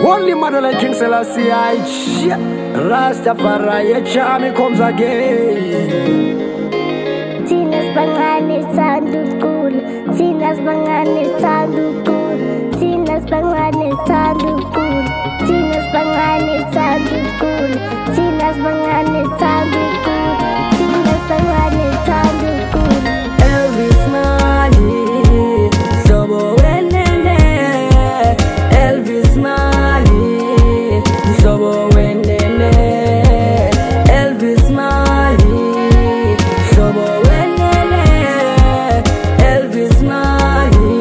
Only mother like King Selassie, Rastafari, Chami comes again. Tina's bangani tandukul, Tina's bangani tandukul, Tina's bangani tandukul, Tina's bangani tandukul, Tina's bangani tandukul, Tina's bangani tandukul. Elvis Mali, Sobo Wenene, Elvis Mali, Sobo Wenene, Elvis Mali, Sobo Wenene, Elvis Mali,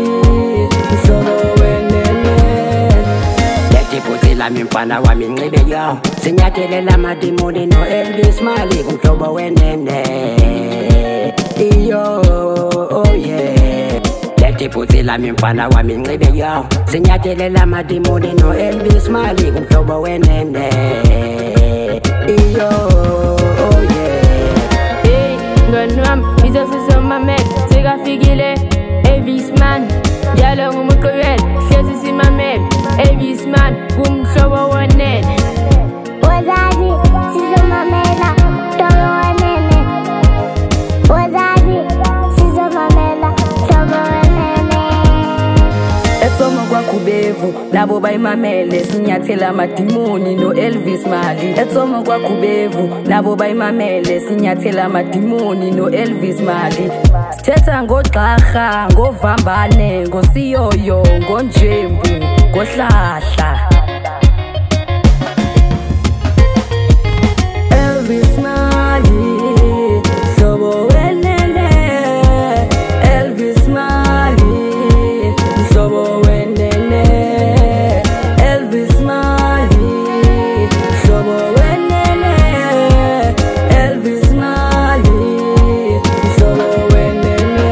Sobo Wenene. Yeti puti la mimpana wa mingibe yo, sinyatele la madimuni no Elvis Mali, Sobo Wenene. Yo, oh yeah. Leti puti la mimpana wa mingibe yo, sinyatele la madimuni no Elvis Mali, Sobo Wenene. Yo, oh yeah. Hey, ngonwam, bizo siso mamek, sega figile, Elvis man, jalo ngumukwel, shezi si mamek, Elvis man, Sobo Wenene. Wazadi, sizo mamela, Sobo Wenene. Wazadi, sizo mamela, Sobo Wenene. Etsoma kwa kubevu, nabo bayimamele, sinyathela amadimoni no Elvis Mali. Etsoma kwa kubevu, nabo bayimamele, sinyathela amadimoni no Elvis Mali. Sithetha ngogxarha, ngovambane, ngosiyoyo, ngonjembu, ngohlahla. Elvis Mali, Sobo Wenene, Elvis Mali, Sobo Wenene, Elvis Mali, Sobo Wenene, Elvis Mali, Sobo Wenene.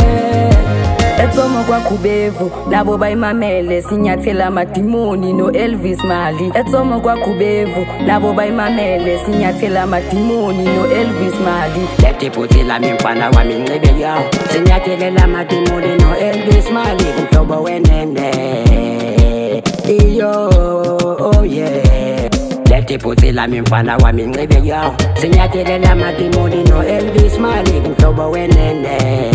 Etsoma kwa kubevu, nabo bayimamele, sinyathela amadimoni no Elvis Mali. Etsoma kwa kubevu, nabo bayimamele, sinyathela amadimoni no Elvis Mali. Leti puti la mimpana wa mingibe yo, sinyatele la madimuni no Elvis Mali, Sobo Wenene. Yo, oh yeah. Leti puti la mimpana wa mingibe yo, sinyatele la madimuni no Elvis Mali, Sobo Wenene.